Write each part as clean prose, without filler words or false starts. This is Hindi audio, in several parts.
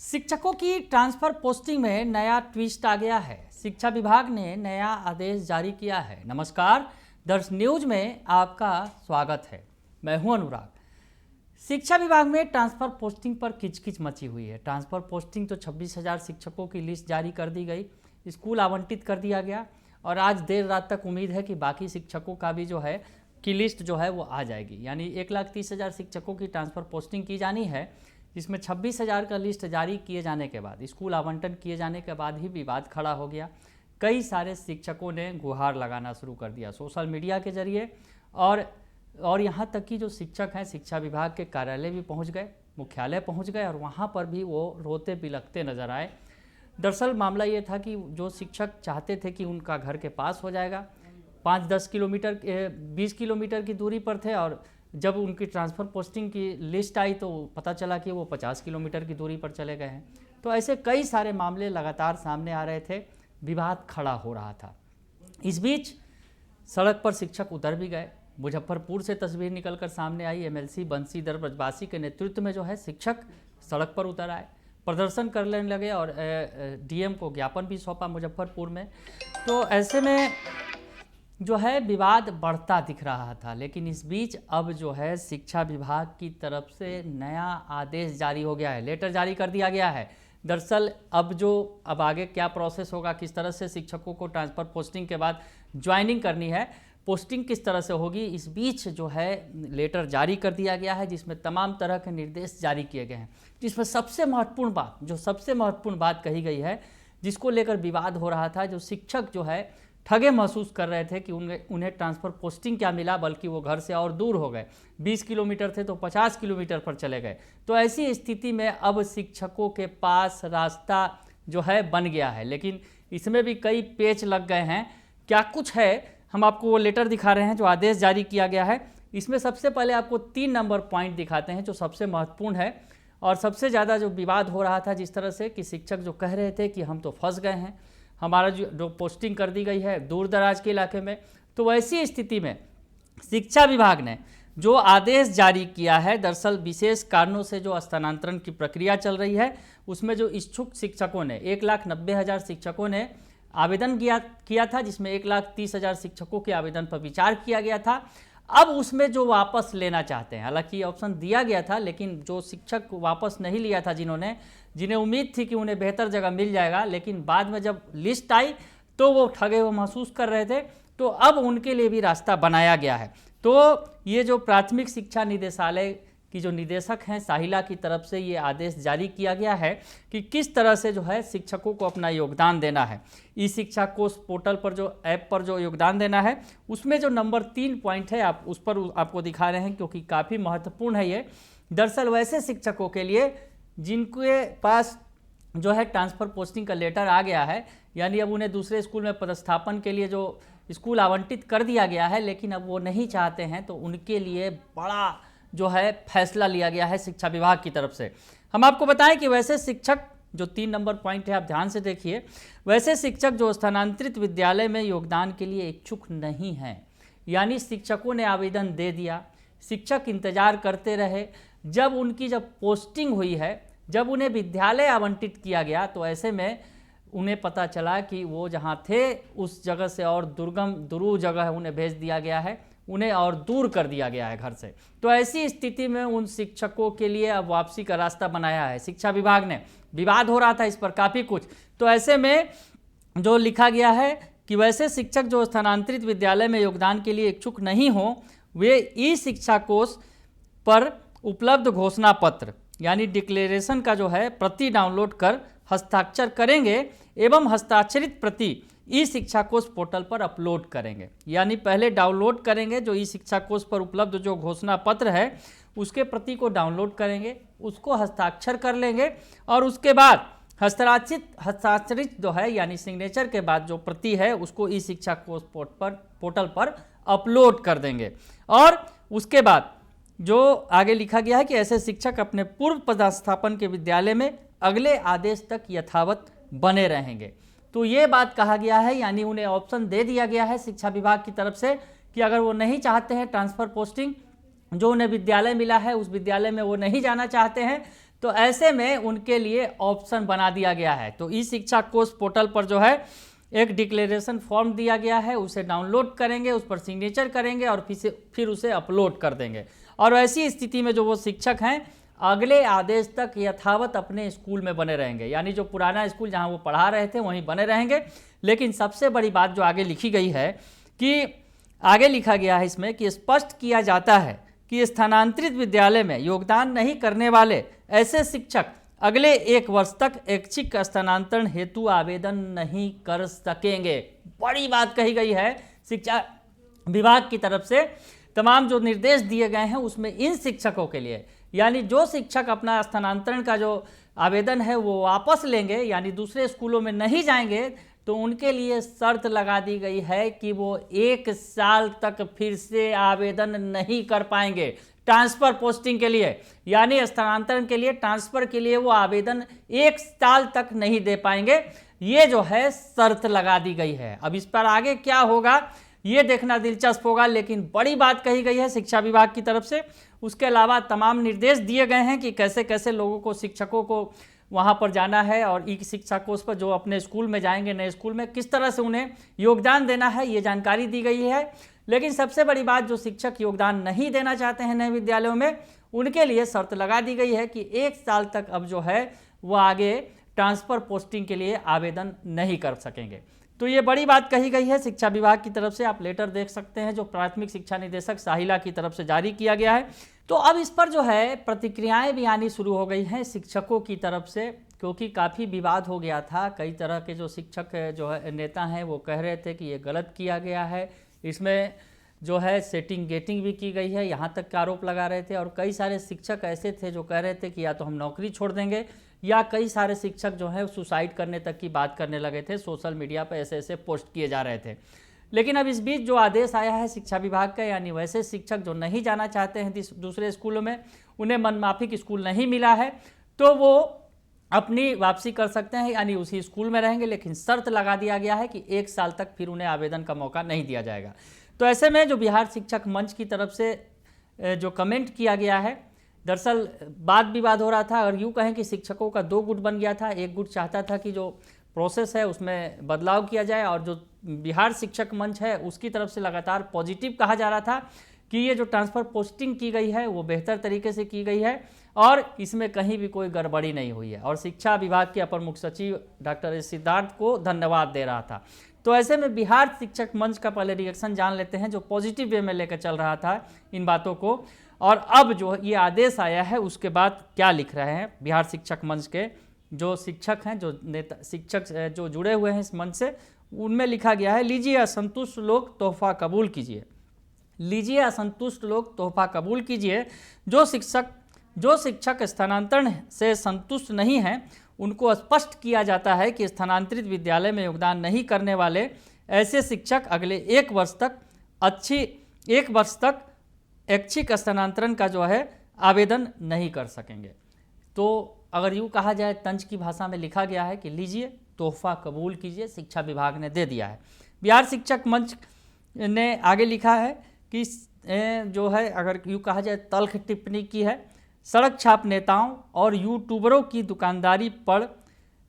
शिक्षकों की ट्रांसफर पोस्टिंग में नया ट्विस्ट आ गया है। शिक्षा विभाग ने नया आदेश जारी किया है। नमस्कार, दर्श न्यूज में आपका स्वागत है। मैं हूं अनुराग। शिक्षा विभाग में ट्रांसफर पोस्टिंग पर किचकिच मची हुई है। ट्रांसफर पोस्टिंग तो 26,000 शिक्षकों की लिस्ट जारी कर दी गई, स्कूल आवंटित कर दिया गया और आज देर रात तक उम्मीद है कि बाकी शिक्षकों का भी जो है की लिस्ट जो है वो आ जाएगी। यानी 1,30,000 शिक्षकों की ट्रांसफर पोस्टिंग की जानी है, जिसमें 26,000 का लिस्ट जारी किए जाने के बाद, स्कूल आवंटन किए जाने के बाद ही विवाद खड़ा हो गया। कई सारे शिक्षकों ने गुहार लगाना शुरू कर दिया सोशल मीडिया के जरिए और यहाँ तक कि जो शिक्षक हैं शिक्षा विभाग के कार्यालय भी पहुँच गए, मुख्यालय पहुँच गए और वहाँ पर भी वो रोते बिलखते नजर आए। दरअसल मामला ये था कि जो शिक्षक चाहते थे कि उनका घर के पास हो जाएगा, 5-10 किलोमीटर 20 किलोमीटर की दूरी पर थे और जब उनकी ट्रांसफ़र पोस्टिंग की लिस्ट आई तो पता चला कि वो 50 किलोमीटर की दूरी पर चले गए हैं। तो ऐसे कई सारे मामले लगातार सामने आ रहे थे, विवाद खड़ा हो रहा था। इस बीच सड़क पर शिक्षक उतर भी गए। मुजफ्फरपुर से तस्वीर निकलकर सामने आई। एमएलसी बंशीधर ब्रजवासी के नेतृत्व में जो है शिक्षक सड़क पर उतर आए, प्रदर्शन करने लगे और डीएम को ज्ञापन भी सौंपा मुजफ्फरपुर में। तो ऐसे में जो है विवाद बढ़ता दिख रहा था, लेकिन इस बीच अब जो है शिक्षा विभाग की तरफ से नया आदेश जारी हो गया है, लेटर जारी कर दिया गया है। दरअसल अब आगे क्या प्रोसेस होगा, किस तरह से शिक्षकों को ट्रांसफ़र पोस्टिंग के बाद ज्वाइनिंग करनी है, पोस्टिंग किस तरह से होगी, इस बीच जो है लेटर जारी कर दिया गया है जिसमें तमाम तरह के निर्देश जारी किए गए हैं। जिसमें सबसे महत्वपूर्ण बात कही गई है, जिसको लेकर विवाद हो रहा था, जो शिक्षक जो है ठगे महसूस कर रहे थे कि उन्हें ट्रांसफ़र पोस्टिंग क्या मिला, बल्कि वो घर से और दूर हो गए। 20 किलोमीटर थे तो 50 किलोमीटर पर चले गए। तो ऐसी स्थिति में अब शिक्षकों के पास रास्ता जो है बन गया है, लेकिन इसमें भी कई पेच लग गए हैं। क्या कुछ है, हम आपको वो लेटर दिखा रहे हैं जो आदेश जारी किया गया है। इसमें सबसे पहले आपको 3 नंबर पॉइंट दिखाते हैं जो सबसे महत्वपूर्ण है और सबसे ज़्यादा जो विवाद हो रहा था, जिस तरह से कि शिक्षक जो कह रहे थे कि हम तो फंस गए हैं, हमारा जो पोस्टिंग कर दी गई है दूर दराज के इलाके में। तो वैसी स्थिति में शिक्षा विभाग ने जो आदेश जारी किया है, दरअसल विशेष कारणों से जो स्थानांतरण की प्रक्रिया चल रही है, उसमें जो इच्छुक शिक्षकों ने 1,90,000 शिक्षकों ने आवेदन किया था, जिसमें 1,30,000 शिक्षकों के आवेदन पर विचार किया गया था। अब उसमें जो वापस लेना चाहते हैं, हालांकि ऑप्शन दिया गया था, लेकिन जो शिक्षक वापस नहीं लिया था, जिन्हें उम्मीद थी कि उन्हें बेहतर जगह मिल जाएगा, लेकिन बाद में जब लिस्ट आई तो वो ठगे हुए महसूस कर रहे थे। तो अब उनके लिए भी रास्ता बनाया गया है। तो ये जो प्राथमिक शिक्षा निदेशालय की जो निदेशक हैं साहिला की तरफ से ये आदेश जारी किया गया है कि किस तरह से जो है शिक्षकों को अपना योगदान देना है। ई शिक्षा कोष पोर्टल पर जो ऐप पर जो योगदान देना है, उसमें जो नंबर 3 पॉइंट है आप उस पर आपको दिखा रहे हैं, क्योंकि काफ़ी महत्वपूर्ण है ये। दरअसल वैसे शिक्षकों के लिए जिनके पास जो है ट्रांसफ़र पोस्टिंग का लेटर आ गया है, यानी अब उन्हें दूसरे स्कूल में पदस्थापन के लिए जो स्कूल आवंटित कर दिया गया है, लेकिन अब वो नहीं चाहते हैं, तो उनके लिए बड़ा जो है फैसला लिया गया है शिक्षा विभाग की तरफ से। हम आपको बताएं कि वैसे शिक्षक जो 3 नंबर पॉइंट है, आप ध्यान से देखिए, वैसे शिक्षक जो स्थानांतरित विद्यालय में योगदान के लिए इच्छुक नहीं हैं, यानी शिक्षकों ने आवेदन दे दिया, शिक्षक इंतजार करते रहे, जब पोस्टिंग हुई है, जब उन्हें विद्यालय आवंटित किया गया, तो ऐसे में उन्हें पता चला कि वो जहाँ थे उस जगह से और दुरूह जगह उन्हें भेज दिया गया है, उन्हें और दूर कर दिया गया है घर से। तो ऐसी स्थिति में उन शिक्षकों के लिए अब वापसी का रास्ता बनाया है शिक्षा विभाग ने। विवाद हो रहा था इस पर काफ़ी कुछ, तो ऐसे में जो लिखा गया है कि वैसे शिक्षक जो स्थानांतरित विद्यालय में योगदान के लिए इच्छुक नहीं हो, वे ई शिक्षा कोष पर उपलब्ध घोषणा पत्र यानी डिक्लेरेशन का जो है प्रति डाउनलोड कर हस्ताक्षर करेंगे एवं हस्ताक्षरित प्रति ई शिक्षा कोष पोर्टल पर अपलोड करेंगे। यानी पहले डाउनलोड करेंगे, जो ई शिक्षा कोष पर उपलब्ध जो घोषणा पत्र है उसके प्रति को डाउनलोड करेंगे, उसको हस्ताक्षर कर लेंगे और उसके बाद हस्ताक्षरित जो है यानी सिग्नेचर के बाद जो प्रति है उसको ई शिक्षा कोष पोर्टल पर अपलोड कर देंगे। और उसके बाद जो आगे लिखा गया है कि ऐसे शिक्षक अपने पूर्व पदस्थापन के विद्यालय में अगले आदेश तक यथावत बने रहेंगे। तो ये बात कहा गया है, यानी उन्हें ऑप्शन दे दिया गया है शिक्षा विभाग की तरफ से कि अगर वो नहीं चाहते हैं ट्रांसफ़र पोस्टिंग, जो उन्हें विद्यालय मिला है उस विद्यालय में वो नहीं जाना चाहते हैं, तो ऐसे में उनके लिए ऑप्शन बना दिया गया है। तो ई शिक्षा कोष पोर्टल पर जो है एक डिक्लेरेशन फॉर्म दिया गया है, उसे डाउनलोड करेंगे, उस पर सिग्नेचर करेंगे और फिर उसे अपलोड कर देंगे। और ऐसी स्थिति में जो वो शिक्षक हैं अगले आदेश तक यथावत अपने स्कूल में बने रहेंगे, यानी जो पुराना स्कूल जहां वो पढ़ा रहे थे वहीं बने रहेंगे। लेकिन सबसे बड़ी बात जो आगे लिखी गई है कि आगे लिखा गया है इसमें कि स्पष्ट किया जाता है कि स्थानांतरित विद्यालय में योगदान नहीं करने वाले ऐसे शिक्षक अगले 1 वर्ष तक ऐच्छिक स्थानांतरण हेतु आवेदन नहीं कर सकेंगे। बड़ी बात कही गई है शिक्षा विभाग की तरफ से। तमाम जो निर्देश दिए गए हैं उसमें इन शिक्षकों के लिए, यानी जो शिक्षक अपना स्थानांतरण का जो आवेदन है वो वापस लेंगे, यानी दूसरे स्कूलों में नहीं जाएंगे, तो उनके लिए शर्त लगा दी गई है कि वो 1 साल तक फिर से आवेदन नहीं कर पाएंगे ट्रांसफ़र पोस्टिंग के लिए, यानी स्थानांतरण के लिए, ट्रांसफ़र के लिए वो आवेदन 1 साल तक नहीं दे पाएंगे। ये जो है शर्त लगा दी गई है। अब इस पर आगे क्या होगा ये देखना दिलचस्प होगा, लेकिन बड़ी बात कही गई है शिक्षा विभाग की तरफ से। उसके अलावा तमाम निर्देश दिए गए हैं कि कैसे कैसे लोगों को, शिक्षकों को वहाँ पर जाना है और ई शिक्षा कोष पर जो अपने स्कूल में जाएंगे, नए स्कूल में किस तरह से उन्हें योगदान देना है, ये जानकारी दी गई है। लेकिन सबसे बड़ी बात, जो शिक्षक योगदान नहीं देना चाहते हैं नए विद्यालयों में, उनके लिए शर्त लगा दी गई है कि 1 साल तक अब जो है वो आगे ट्रांसफ़र पोस्टिंग के लिए आवेदन नहीं कर सकेंगे। तो ये बड़ी बात कही गई है शिक्षा विभाग की तरफ से। आप लेटर देख सकते हैं जो प्राथमिक शिक्षा निदेशक साहिला की तरफ से जारी किया गया है। तो अब इस पर जो है प्रतिक्रियाएं भी आनी शुरू हो गई हैं शिक्षकों की तरफ से, क्योंकि काफ़ी विवाद हो गया था। कई तरह के जो शिक्षक जो है नेता हैं वो कह रहे थे कि ये गलत किया गया है, इसमें जो है सेटिंग गेटिंग भी की गई है, यहाँ तक का आरोप लगा रहे थे। और कई सारे शिक्षक ऐसे थे जो कह रहे थे कि या तो हम नौकरी छोड़ देंगे, या कई सारे शिक्षक जो है सुसाइड करने तक की बात करने लगे थे। सोशल मीडिया पर ऐसे ऐसे पोस्ट किए जा रहे थे। लेकिन अब इस बीच जो आदेश आया है शिक्षा विभाग का, यानी वैसे शिक्षक जो नहीं जाना चाहते हैं दूसरे स्कूलों में, उन्हें मनमाफिक स्कूल नहीं मिला है, तो वो अपनी वापसी कर सकते हैं, यानी उसी स्कूल में रहेंगे। लेकिन शर्त लगा दिया गया है कि 1 साल तक फिर उन्हें आवेदन का मौका नहीं दिया जाएगा। तो ऐसे में जो बिहार शिक्षक मंच की तरफ से जो कमेंट किया गया है, दरअसल वाद विवाद हो रहा था। और यूँ कहें कि शिक्षकों का 2 गुट बन गया था। एक गुट चाहता था कि जो प्रोसेस है उसमें बदलाव किया जाए, और जो बिहार शिक्षक मंच है उसकी तरफ से लगातार पॉजिटिव कहा जा रहा था कि ये जो ट्रांसफ़र पोस्टिंग की गई है वो बेहतर तरीके से की गई है और इसमें कहीं भी कोई गड़बड़ी नहीं हुई है। और शिक्षा विभाग के अपर मुख्य सचिव डॉक्टर एस सिद्धार्थ को धन्यवाद दे रहा था। तो ऐसे में बिहार शिक्षक मंच का पहले रिएक्शन जान लेते हैं, जो पॉजिटिव वे में लेकर चल रहा था इन बातों को, और अब जो ये आदेश आया है उसके बाद क्या लिख रहे हैं बिहार शिक्षक मंच के जो शिक्षक हैं, जो नेता शिक्षक जो जुड़े हुए हैं इस मंच से। उनमें लिखा गया है, लीजिए असंतुष्ट लोग तोहफा कबूल कीजिए। लीजिए असंतुष्ट लोग तोहफा कबूल कीजिए। जो शिक्षक स्थानांतरण से संतुष्ट नहीं हैं, उनको स्पष्ट किया जाता है कि स्थानांतरित विद्यालय में योगदान नहीं करने वाले ऐसे शिक्षक अगले 1 वर्ष तक ऐच्छिक स्थानांतरण का जो है आवेदन नहीं कर सकेंगे। तो अगर यूँ कहा जाए, तंज की भाषा में लिखा गया है कि लीजिए तोहफा कबूल कीजिए, शिक्षा विभाग ने दे दिया है। बिहार शिक्षक मंच ने आगे लिखा है कि जो है, अगर यूँ कहा जाए, तल्ख टिप्पणी की है, सड़क छाप नेताओं और यूट्यूबरों की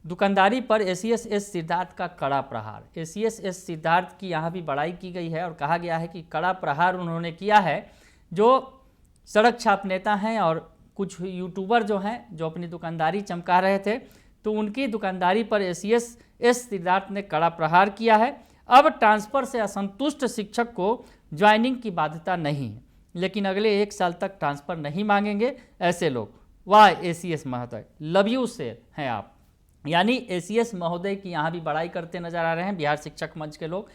दुकानदारी पर एसीएस सिद्धार्थ का कड़ा प्रहार। एसीएस सिद्धार्थ की यहाँ भी बड़ाई की गई है और कहा गया है कि कड़ा प्रहार उन्होंने किया है। जो सड़क छाप नेता हैं और कुछ यूट्यूबर जो हैं जो अपनी दुकानदारी चमका रहे थे, तो उनकी दुकानदारी पर एसीएस सिद्धार्थ ने कड़ा प्रहार किया है। अब ट्रांसफ़र से असंतुष्ट शिक्षक को ज्वाइनिंग की बाध्यता नहीं है, लेकिन अगले 1 साल तक ट्रांसफ़र नहीं मांगेंगे ऐसे लोग। वाह एसीएस महोदय, लव यू से हैं आप। यानी एसीएस महोदय की यहाँ भी बड़ाई करते नजर आ रहे हैं बिहार शिक्षक मंच के लोग।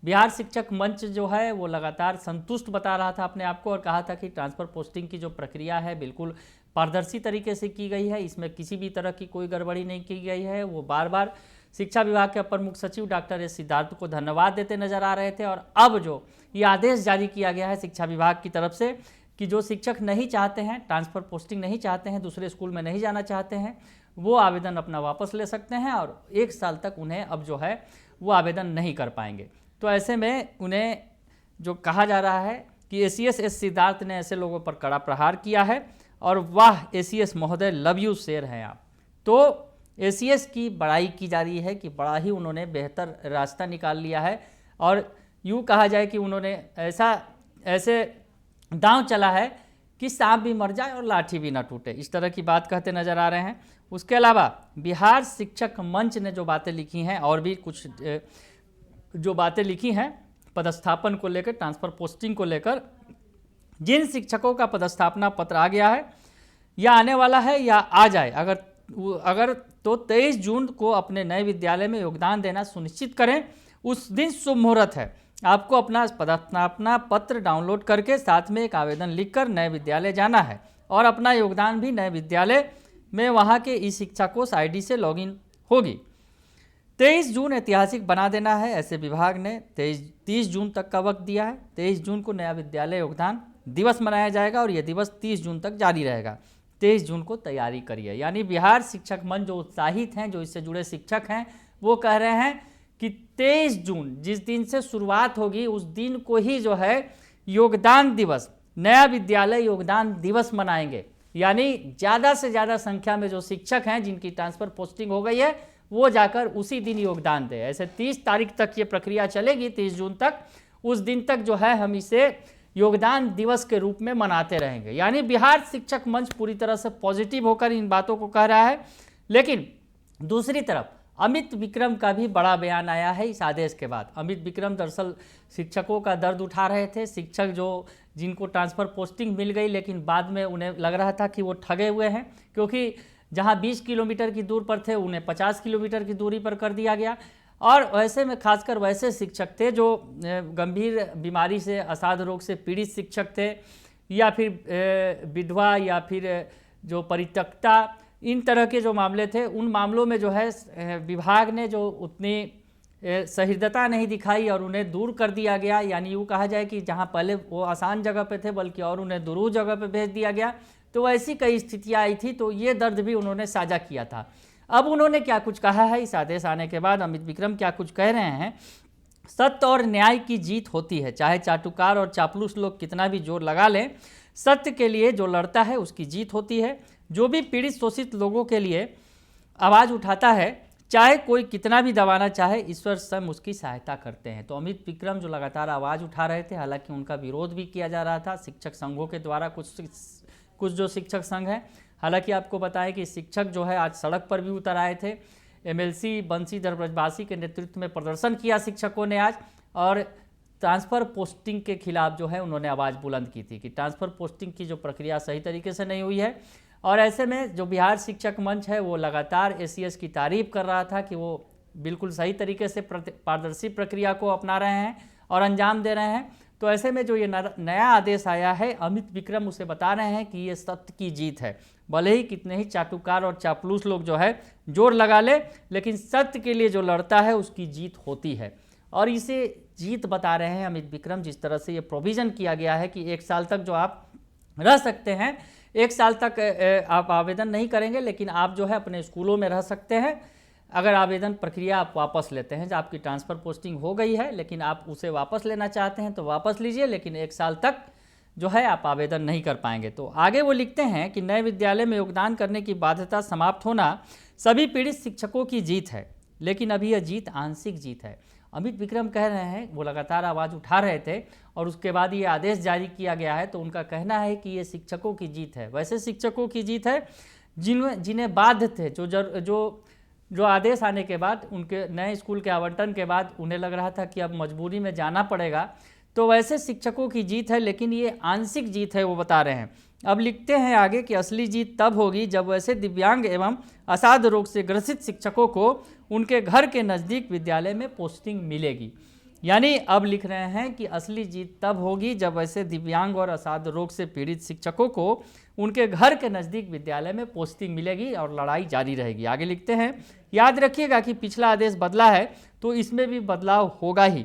बिहार शिक्षक मंच जो है वो लगातार संतुष्ट बता रहा था अपने आप को और कहा था कि ट्रांसफ़र पोस्टिंग की जो प्रक्रिया है बिल्कुल पारदर्शी तरीके से की गई है, इसमें किसी भी तरह की कोई गड़बड़ी नहीं की गई है। वो बार बार शिक्षा विभाग के अपर मुख्य सचिव डॉक्टर एस सिद्धार्थ को धन्यवाद देते नजर आ रहे थे। और अब जो ये आदेश जारी किया गया है शिक्षा विभाग की तरफ से कि जो शिक्षक नहीं चाहते हैं, ट्रांसफ़र पोस्टिंग नहीं चाहते हैं, दूसरे स्कूल में नहीं जाना चाहते हैं, वो आवेदन अपना वापस ले सकते हैं और 1 साल तक उन्हें अब जो है वो आवेदन नहीं कर पाएंगे। तो ऐसे में उन्हें जो कहा जा रहा है कि एसीएस सिद्धार्थ ने ऐसे लोगों पर कड़ा प्रहार किया है और वाह एसीएस महोदय, लव यू, शेर हैं आप। तो एसीएस की बड़ाई की जा रही है कि बड़ा ही उन्होंने बेहतर रास्ता निकाल लिया है, और यूँ कहा जाए कि उन्होंने ऐसे दांव चला है कि सांप भी मर जाए और लाठी भी ना टूटे, इस तरह की बात कहते नजर आ रहे हैं। उसके अलावा बिहार शिक्षक मंच ने जो बातें लिखी हैं, और भी कुछ जो बातें लिखी हैं पदस्थापन को लेकर, ट्रांसफ़र पोस्टिंग को लेकर, जिन शिक्षकों का पदस्थापना पत्र आ गया है या आने वाला है या आ जाए, अगर तो 23 जून को अपने नए विद्यालय में योगदान देना सुनिश्चित करें। उस दिन शुभ मुहूर्त है। आपको अपना पदस्थापना पत्र डाउनलोड करके साथ में एक आवेदन लिखकर नए विद्यालय जाना है और अपना योगदान भी नए विद्यालय में वहाँ के ई शिक्षा कोष आईडी से लॉगिन होगी। 23 जून ऐतिहासिक बना देना है, ऐसे विभाग ने 30 जून तक का वक्त दिया है। 23 जून को नया विद्यालय योगदान दिवस मनाया जाएगा और यह दिवस 30 जून तक जारी रहेगा। 23 जून को तैयारी करिए। यानी बिहार शिक्षक मंच जो उत्साहित हैं, जो इससे जुड़े शिक्षक हैं, वो कह रहे हैं कि 23 जून जिस दिन से शुरुआत होगी उस दिन को ही जो है योगदान दिवस, नया विद्यालय योगदान दिवस मनाएंगे। यानी ज़्यादा से ज़्यादा संख्या में जो शिक्षक हैं जिनकी ट्रांसफ़र पोस्टिंग हो गई है वो जाकर उसी दिन योगदान दें। ऐसे 30 तारीख तक ये प्रक्रिया चलेगी, 30 जून तक। उस दिन तक जो है हम इसे योगदान दिवस के रूप में मनाते रहेंगे। यानी बिहार शिक्षक मंच पूरी तरह से पॉजिटिव होकर इन बातों को कह रहा है। लेकिन दूसरी तरफ अमित विक्रम का भी बड़ा बयान आया है इस आदेश के बाद। अमित विक्रम दरअसल शिक्षकों का दर्द उठा रहे थे। शिक्षक जिनको ट्रांसफ़र पोस्टिंग मिल गई लेकिन बाद में उन्हें लग रहा था कि वो ठगे हुए हैं, क्योंकि जहां 20 किलोमीटर की दूर पर थे उन्हें 50 किलोमीटर की दूरी पर कर दिया गया। और वैसे में खासकर वैसे शिक्षक थे जो गंभीर बीमारी से, असाध रोग से पीड़ित शिक्षक थे, या फिर विधवा, या फिर जो परित्यक्ता, इन तरह के जो मामले थे, उन मामलों में जो है विभाग ने जो उतनी सहृदयता नहीं दिखाई और उन्हें दूर कर दिया गया। यानी यूँ कहा जाए कि जहाँ पहले वो आसान जगह पे थे बल्कि और उन्हें दूर जगह पे भेज दिया गया। तो ऐसी कई स्थितियाँ आई थी, तो ये दर्द भी उन्होंने साझा किया था। अब उन्होंने क्या कुछ कहा है इस आदेश आने के बाद, अमित विक्रम क्या कुछ कह रहे हैं। सत्य और न्याय की जीत होती है, चाहे चाटुकार और चापलूस लोग कितना भी जोर लगा लें, सत्य के लिए जो लड़ता है उसकी जीत होती है। जो भी पीड़ित शोषित लोगों के लिए आवाज़ उठाता है, चाहे कोई कितना भी दबाना चाहे, ईश्वर स्वयं उसकी सहायता करते हैं। तो अमित विक्रम जो लगातार आवाज़ उठा रहे थे, हालांकि उनका विरोध भी किया जा रहा था शिक्षक संघों के द्वारा, कुछ जो शिक्षक संघ हैं। हालांकि आपको बताएं कि शिक्षक जो है आज सड़क पर भी उतर आए थे। एमएलसी बंशीधर ब्रजवासी के नेतृत्व में प्रदर्शन किया शिक्षकों ने आज, और ट्रांसफ़र पोस्टिंग के खिलाफ जो है उन्होंने आवाज़ बुलंद की थी कि ट्रांसफ़र पोस्टिंग की जो प्रक्रिया सही तरीके से नहीं हुई है। और ऐसे में जो बिहार शिक्षक मंच है वो लगातार एसीएस की तारीफ कर रहा था कि वो बिल्कुल सही तरीके से पारदर्शी प्रक्रिया को अपना रहे हैं और अंजाम दे रहे हैं। तो ऐसे में जो ये नया आदेश आया है, अमित विक्रम उसे बता रहे हैं कि ये सत्य की जीत है। भले ही कितने ही चाटुकार और चापलूस लोग जो है जोर लगा ले, लेकिन सत्य के लिए जो लड़ता है उसकी जीत होती है। और इसे जीत बता रहे हैं अमित विक्रम। जिस तरह से ये प्रोविज़न किया गया है कि 1 साल तक जो आप रह सकते हैं, 1 साल तक आप आवेदन नहीं करेंगे, लेकिन आप जो है अपने स्कूलों में रह सकते हैं। अगर आवेदन प्रक्रिया आप वापस लेते हैं, जब आपकी ट्रांसफ़र पोस्टिंग हो गई है लेकिन आप उसे वापस लेना चाहते हैं तो वापस लीजिए, लेकिन 1 साल तक जो है आप आवेदन नहीं कर पाएंगे। तो आगे वो लिखते हैं कि नए विद्यालय में योगदान करने की बाध्यता समाप्त होना सभी पीड़ित शिक्षकों की जीत है, लेकिन अभी यह जीत आंशिक जीत है। अमित विक्रम कह रहे हैं, वो लगातार आवाज़ उठा रहे थे और उसके बाद ये आदेश जारी किया गया है, तो उनका कहना है कि ये शिक्षकों की जीत है। वैसे शिक्षकों की जीत है जिन्हें बाध्य थे, जो आदेश आने के बाद, उनके नए स्कूल के आवंटन के बाद उन्हें लग रहा था कि अब मजबूरी में जाना पड़ेगा, तो वैसे शिक्षकों की जीत है, लेकिन ये आंशिक जीत है, वो बता रहे हैं। अब लिखते हैं आगे कि असली जीत तब होगी जब वैसे दिव्यांग एवं असाध रोग से ग्रसित शिक्षकों को उनके घर के नज़दीक विद्यालय में पोस्टिंग मिलेगी। यानी अब लिख रहे हैं कि असली जीत तब होगी जब वैसे दिव्यांग और असाध रोग से पीड़ित शिक्षकों को उनके घर के नज़दीक विद्यालय में पोस्टिंग मिलेगी और लड़ाई जारी रहेगी। आगे लिखते हैं, याद रखिएगा कि पिछला आदेश बदला है तो इसमें भी बदलाव होगा ही।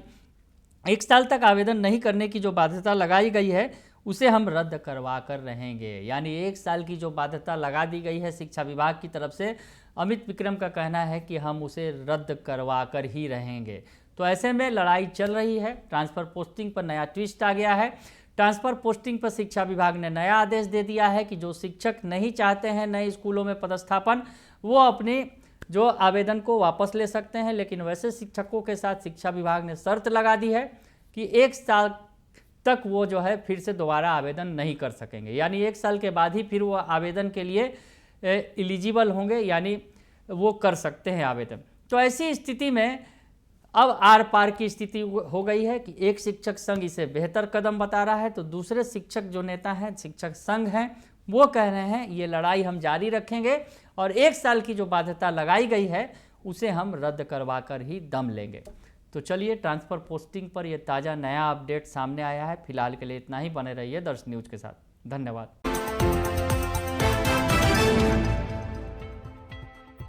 1 साल तक आवेदन नहीं करने की जो बाध्यता लगाई गई है उसे हम रद्द करवा कर रहेंगे। यानी 1 साल की जो बाध्यता लगा दी गई है शिक्षा विभाग की तरफ से, अमित विक्रम का कहना है कि हम उसे रद्द करवा कर ही रहेंगे। तो ऐसे में लड़ाई चल रही है। ट्रांसफ़र पोस्टिंग पर नया ट्विस्ट आ गया है। ट्रांसफ़र पोस्टिंग पर शिक्षा विभाग ने नया आदेश दे दिया है कि जो शिक्षक नहीं चाहते हैं नए स्कूलों में पदस्थापन, वो अपने जो आवेदन को वापस ले सकते हैं। लेकिन वैसे शिक्षकों के साथ शिक्षा विभाग ने शर्त लगा दी है कि 1 साल तक वो जो है फिर से दोबारा आवेदन नहीं कर सकेंगे, यानी 1 साल के बाद ही फिर वो आवेदन के लिए एलिजिबल होंगे, यानी वो कर सकते हैं आवेदन। तो ऐसी स्थिति में अब आर पार की स्थिति हो गई है कि एक शिक्षक संघ इसे बेहतर कदम बता रहा है, तो दूसरे शिक्षक जो नेता हैं, शिक्षक संघ हैं, वो कह रहे हैं ये लड़ाई हम जारी रखेंगे और 1 साल की जो बाध्यता लगाई गई है उसे हम रद्द करवा कर ही दम लेंगे। तो चलिए, ट्रांसफ़र पोस्टिंग पर ये ताज़ा नया अपडेट सामने आया है। फिलहाल के लिए इतना ही। बने रहिए दर्श न्यूज़ के साथ। धन्यवाद।